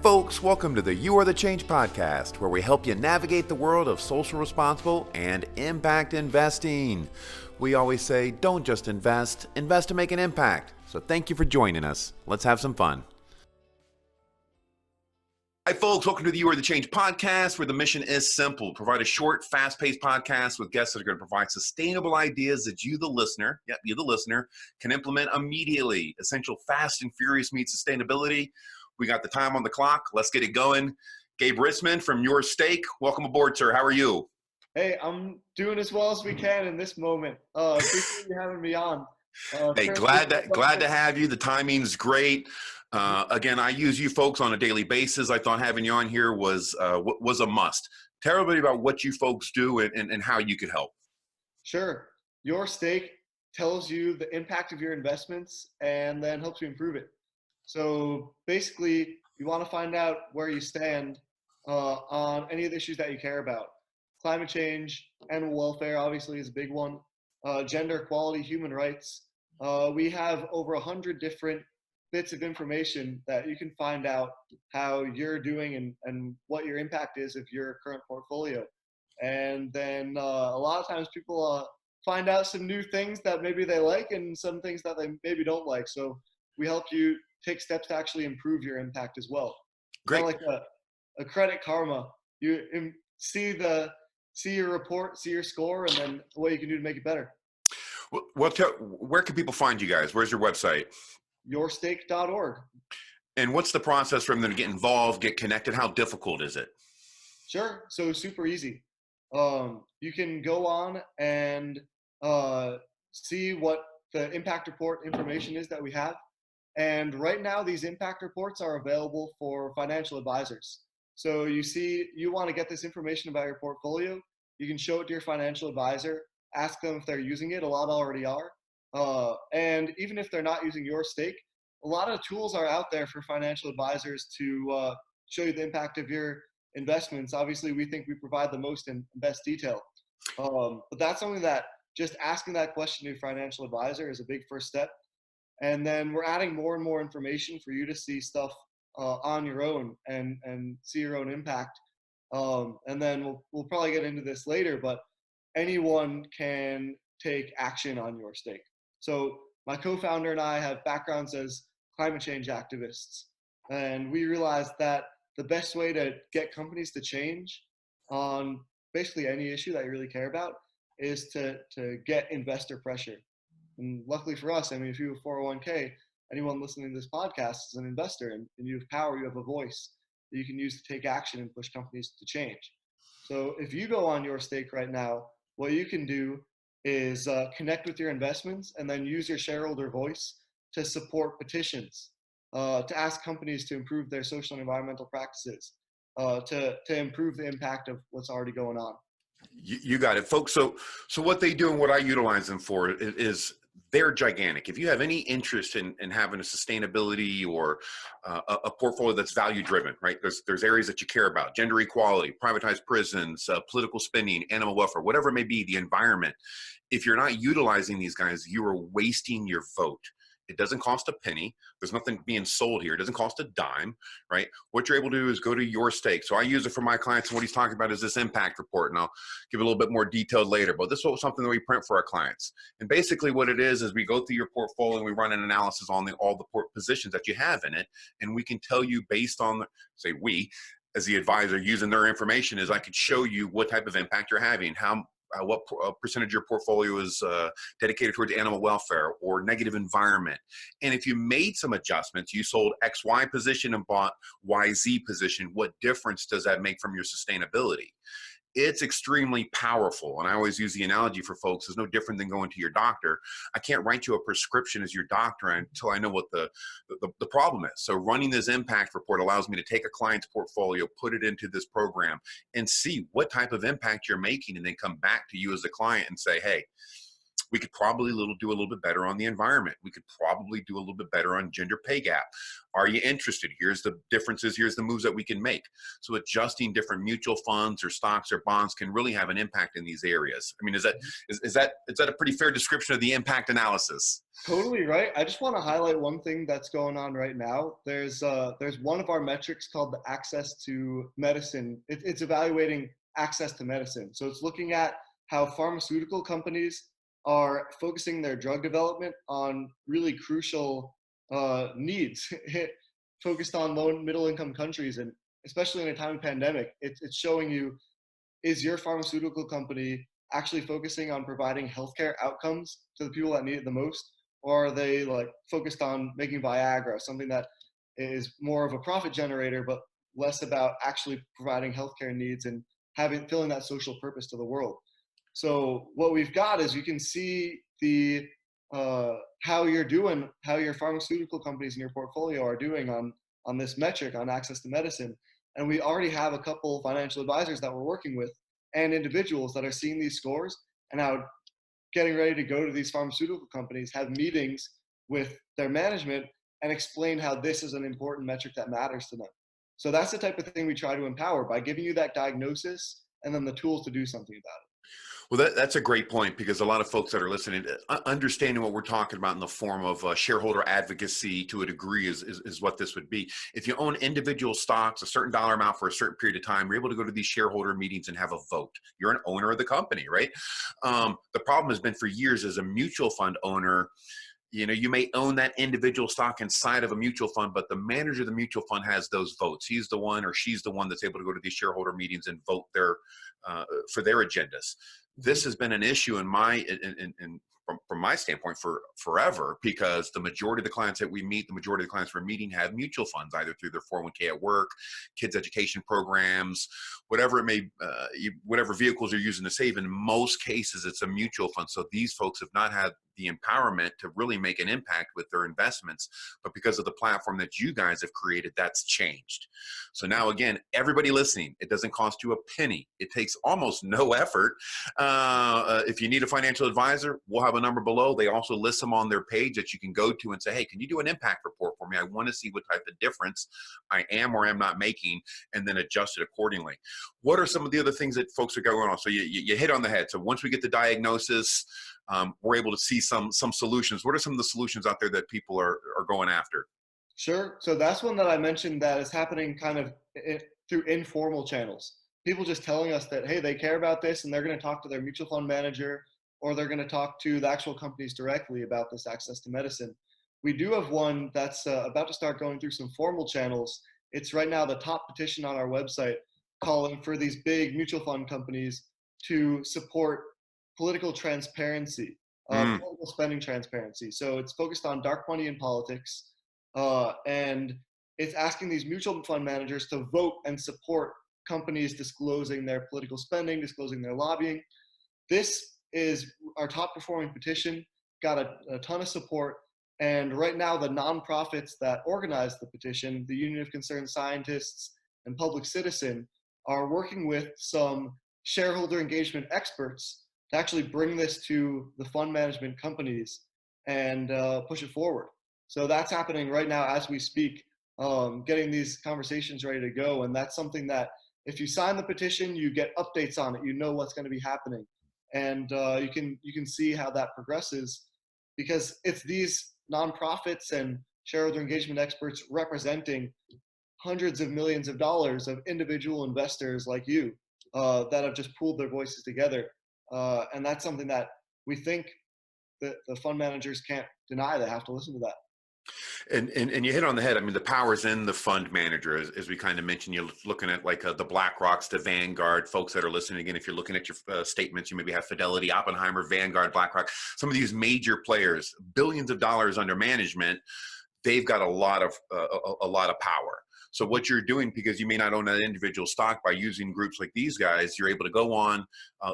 folks, welcome to the You Are the Change podcast, where we help you navigate the world of social responsible and impact investing. We always say, don't just invest, invest to make an impact. So thank you for joining us. Let's have some fun. Hi folks, welcome to the You Are the Change podcast, where the mission is simple: provide a short, fast-paced podcast with guests that are going to provide sustainable ideas that you, the listener, can implement immediately. Essential fast and furious meets sustainability. We got the time on the clock. Let's get it going. Gabe Rissman from Your Stake. Welcome aboard, sir. How are you? Hey, I'm doing as well as we can in this moment. Appreciate you having me on. Hey, glad to have you. The timing's great. Again, I use you folks on a daily basis. I thought having you on here was a must. Tell everybody about what you folks do and how you could help. Sure. Your Stake tells you the impact of your investments and then helps you improve it. So basically, you want to find out where you stand on any of the issues that you care about. Climate change, animal welfare obviously is a big one. Gender equality, human rights. We have over 100 different bits of information that you can find out how you're doing and what your impact is of your current portfolio. And then a lot of times people find out some new things that maybe they like and some things that they maybe don't like. So we help you take steps to actually improve your impact as well. Great. Kind of like a credit karma. You see your report, see your score, and then what you can do to make it better. Well, where can people find you guys? Where's your website? Yourstake.org. And what's the process for them to get involved, get connected? How difficult is it? Sure. So super easy. You can go on and see what the impact report information is that we have. And right now, these impact reports are available for financial advisors. So you want to get this information about your portfolio, you can show it to your financial advisor, ask them if they're using it. A lot already are. And even if they're not using Your Stake, a lot of tools are out there for financial advisors to show you the impact of your investments. Obviously, we think we provide the most and best detail. But that's something that just asking that question to your financial advisor is a big first step. And then we're adding more and more information for you to see stuff on your own and see your own impact. And then we'll probably get into this later, but anyone can take action on Your Stake. So my co-founder and I have backgrounds as climate change activists. And we realized that the best way to get companies to change on basically any issue that you really care about is to get investor pressure. And luckily for us, I mean, if you have a 401k, anyone listening to this podcast is an investor, and you have power, you have a voice that you can use to take action and push companies to change. So if you go on Your Stake right now, what you can do is connect with your investments and then use your shareholder voice to support petitions, to ask companies to improve their social and environmental practices, to improve the impact of what's already going on. You got it, folks. So what they do and what I utilize them for is they're gigantic. If you have any interest in having a sustainability or a portfolio that's value driven, right? There's areas that you care about: gender equality, privatized prisons, political spending, animal welfare, whatever it may be, the environment. If you're not utilizing these guys, you are wasting your vote. It doesn't cost a penny. There's nothing being sold here. It doesn't cost a dime, right? What you're able to do is go to Your Stake. So I use it for my clients, and what he's talking about is this impact report, and I'll give a little bit more detailed later, but this is something that we print for our clients. And basically what it is we go through your portfolio and we run an analysis on all the positions that you have in it, and we can tell you based on, say we, as the advisor using their information, is I could show you what type of impact you're having, what percentage of your portfolio is dedicated towards animal welfare or negative environment. And if you made some adjustments, you sold XY position and bought YZ position, what difference does that make from your sustainability? It's extremely powerful. And I always use the analogy for folks: it's no different than going to your doctor. I can't write you a prescription as your doctor until I know what the problem is. So running this impact report allows me to take a client's portfolio, put it into this program, and see what type of impact you're making, and then come back to you as a client and say, hey, We could probably do a little bit better on the environment. We could probably do a little bit better on gender pay gap. Are you interested? Here's the differences. Here's the moves that we can make. So adjusting different mutual funds or stocks or bonds can really have an impact in these areas. I mean, is that a pretty fair description of the impact analysis? Totally right. I just want to highlight one thing that's going on right now. There's one of our metrics called the access to medicine. It's evaluating access to medicine. So it's looking at how pharmaceutical companies are focusing their drug development on really crucial needs, focused on low and middle income countries, and especially in a time of pandemic, it's showing you, is your pharmaceutical company actually focusing on providing healthcare outcomes to the people that need it the most? Or are they like focused on making Viagra, something that is more of a profit generator, but less about actually providing healthcare needs and filling that social purpose to the world? So what we've got is you can see the how your pharmaceutical companies in your portfolio are doing on this metric on access to medicine. And we already have a couple financial advisors that we're working with and individuals that are seeing these scores and now getting ready to go to these pharmaceutical companies, have meetings with their management and explain how this is an important metric that matters to them. So that's the type of thing we try to empower by giving you that diagnosis and then the tools to do something about it. Well, that's a great point, because a lot of folks that are listening, understanding what we're talking about in the form of shareholder advocacy to a degree is what this would be. If you own individual stocks, a certain dollar amount for a certain period of time, you're able to go to these shareholder meetings and have a vote. You're an owner of the company, right? The problem has been for years as a mutual fund owner, you may own that individual stock inside of a mutual fund, but the manager of the mutual fund has those votes. He's the one or she's the one that's able to go to these shareholder meetings and vote for their agendas. This has been an issue from my standpoint for forever, because the majority of the clients that we meet, the majority of the clients we're meeting have mutual funds, either through their 401k at work, kids education programs, whatever it may, whatever vehicles you're using to save. In most cases, it's a mutual fund. So these folks have not had the empowerment to really make an impact with their investments, but because of the platform that you guys have created, that's changed. So now, again, everybody listening, it doesn't cost you a penny. It takes almost no effort. If you need a financial advisor, we'll have a number below. They also list them on their page that you can go to and say, hey, can you do an impact report for me? I want to see what type of difference I am or am not making, and then adjust it accordingly. What are some of the other things that folks are going on? So you hit on the head. So once we get the diagnosis, we're able to see some solutions. What are some of the solutions out there that people are going after? Sure. So that's one that I mentioned that is happening kind of through informal channels. People just telling us that, hey, they care about this and they're going to talk to their mutual fund manager, or they're going to talk to the actual companies directly about this access to medicine. We do have one that's about to start going through some formal channels. It's right now the top petition on our website, calling for these big mutual fund companies to support political transparency, political spending transparency. So it's focused on dark money in politics, and it's asking these mutual fund managers to vote and support companies disclosing their political spending, disclosing their lobbying. This is our top performing petition, got a ton of support. And right now, the nonprofits that organize the petition, the Union of Concerned Scientists and Public Citizen, are working with some shareholder engagement experts to actually bring this to the fund management companies and push it forward. So that's happening right now as we speak, getting these conversations ready to go. And that's something that if you sign the petition, you get updates on it. You know what's going to be happening, and you can see how that progresses, because it's these nonprofits and shareholder engagement experts representing hundreds of millions of dollars of individual investors like you that have just pooled their voices together. And that's something that we think that the fund managers can't deny. They have to listen to that. And you hit on the head. I mean, the power's in the fund manager, as we kind of mentioned. You're looking at like the BlackRocks, the Vanguard, folks that are listening. Again, if you're looking at your statements, you maybe have Fidelity, Oppenheimer, Vanguard, BlackRock, some of these major players, billions of dollars under management. they've got a lot of power. So what you're doing, because you may not own an individual stock, by using groups like these guys, you're able to go on,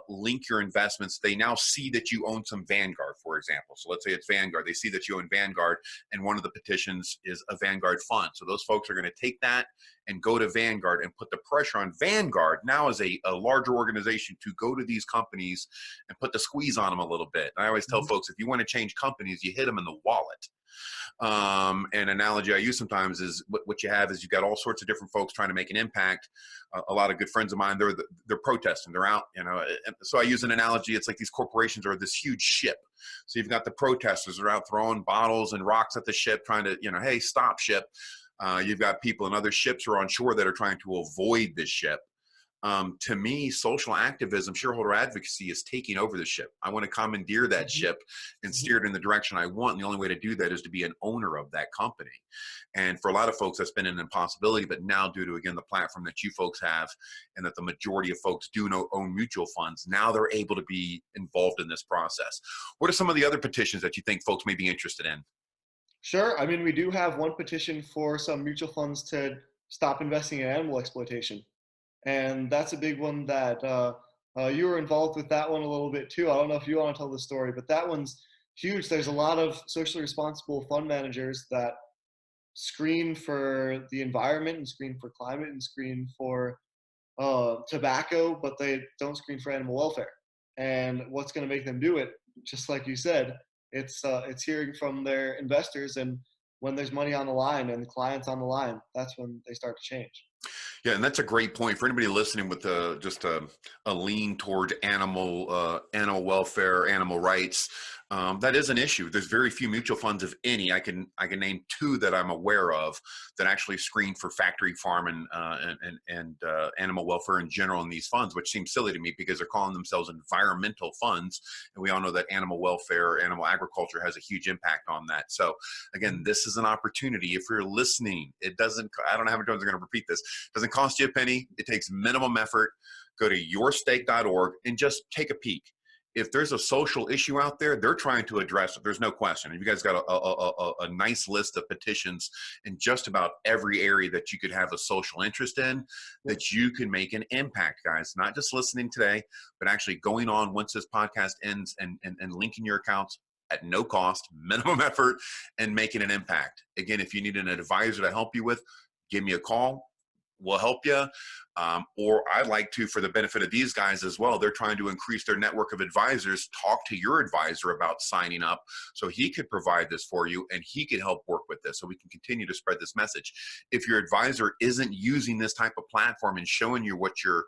link your investments. They now see that you own some Vanguard, for example. So let's say it's Vanguard. They see that you own Vanguard, and one of the petitions is a Vanguard fund. So those folks are going to take that and go to Vanguard and put the pressure on Vanguard now as a larger organization to go to these companies and put the squeeze on them a little bit. And I always tell folks, if you want to change companies, you hit them in the wallet. An analogy I use sometimes is what you have is you've got all sorts of different folks trying to make an impact. A lot of good friends of mine, they're protesting, they're out, you know. And so I use an analogy. It's like these corporations are this huge ship. So you've got the protesters that are out throwing bottles and rocks at the ship, trying to, you know, hey, stop ship. You've got people in other ships who are on shore that are trying to avoid this ship. To me, social activism, shareholder advocacy is taking over the ship. I want to commandeer that ship and steer it in the direction I want. And the only way to do that is to be an owner of that company. And for a lot of folks, that's been an impossibility. But now, due to, again, the platform that you folks have, and that the majority of folks do own mutual funds, now they're able to be involved in this process. What are some of the other petitions that you think folks may be interested in? Sure. I mean, we do have one petition for some mutual funds to stop investing in animal exploitation. And that's a big one that you were involved with that one a little bit too. I don't know if you want to tell the story, but that one's huge. There's a lot of socially responsible fund managers that screen for the environment and screen for climate and screen for tobacco, but they don't screen for animal welfare. And what's going to make them do it? Just like you said, it's hearing from their investors, and when there's money on the line and the clients on the line, that's when they start to change. Yeah, and that's a great point for anybody listening with just a lean toward animal welfare, animal rights. That is an issue. There's very few mutual funds, if any. I can name two that I'm aware of that actually screen for factory farm and animal welfare in general in these funds, which seems silly to me because they're calling themselves environmental funds, and we all know that animal welfare, animal agriculture has a huge impact on that. So again, this is an opportunity. If you're listening, it doesn't. I don't know how many times I'm going to repeat this. It doesn't cost you a penny. It takes minimum effort. Go to yourstake.org and just take a peek. If there's a social issue out there, they're trying to address it. There's no question. You guys got a nice list of petitions in just about every area that you could have a social interest in, that you can make an impact, guys. Not just listening today, but actually going on once this podcast ends and linking your accounts at no cost, minimum effort, and making an impact. Again, if you need an advisor to help you with, give me a call. We'll help you. Or I'd like to, for the benefit of these guys as well, they're trying to increase their network of advisors. Talk to your advisor about signing up so he could provide this for you and he could help work with this so we can continue to spread this message. If your advisor isn't using this type of platform and showing you what your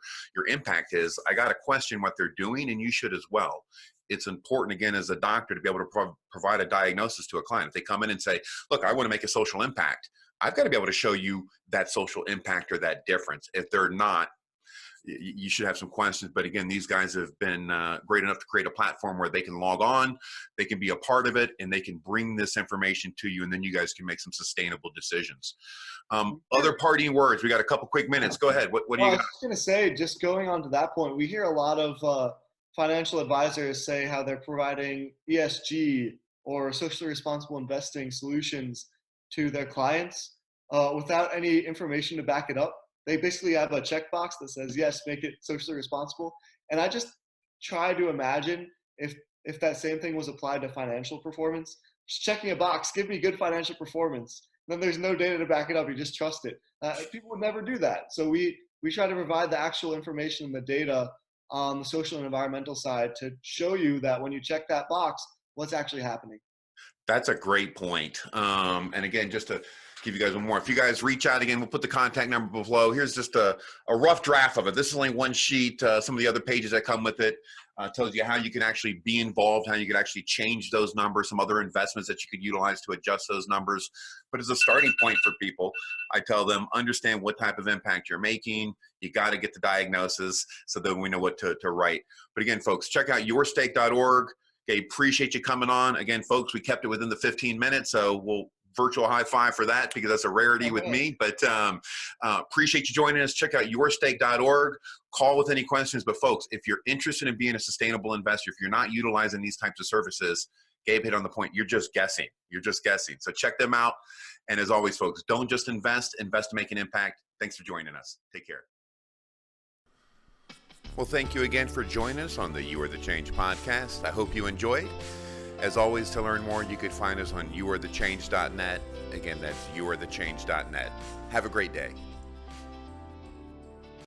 impact is, I got to question what they're doing, and you should as well. It's important, again, as a doctor, to be able to provide a diagnosis to a client. If they come in and say, look, I want to make a social impact, I've got to be able to show you that social impact or that difference. If they're not, you should have some questions. But again, these guys have been great enough to create a platform where they can log on, they can be a part of it, and they can bring this information to you, and then you guys can make some sustainable decisions. Other parting words, we got a couple quick minutes. Go ahead. What do you got? I was just going to say, just going on to that point, we hear a lot of financial advisors say how they're providing ESG or socially responsible investing solutions to their clients without any information to back it up. They basically have a checkbox that says, yes, make it socially responsible. And I just try to imagine if that same thing was applied to financial performance. Just checking a box, give me good financial performance. Then there's no data to back it up. You just trust it. People would never do that. So we try to provide the actual information and the data on the social and environmental side to show you that when you check that box, what's actually happening. That's a great point. And again, just to give you guys one more, if you guys reach out again, we'll put the contact number below. Here's just a rough draft of it. This is only one sheet. Some of the other pages that come with it tells you how you can actually be involved, how you can actually change those numbers, some other investments that you could utilize to adjust those numbers. But as a starting point for people, I tell them, understand what type of impact you're making. You got to get the diagnosis so that we know what to write. But again, folks, check out yourstake.org. Okay, appreciate you coming on. Again, folks, we kept it within the 15 minutes, so we'll virtual high five for that because that's a rarity with me. But appreciate you joining us. Check out yourstake.org. Call with any questions. But folks, if you're interested in being a sustainable investor, if you're not utilizing these types of services, Gabe hit on the point. You're just guessing. You're just guessing. So check them out. And as always, folks, don't just invest to make an impact. Thanks for joining us. Take care. Well, thank you again for joining us on the You Are the Change podcast. I hope you enjoyed. As always, to learn more, you could find us on youarethechange.net. Again, that's youarethechange.net. Have a great day.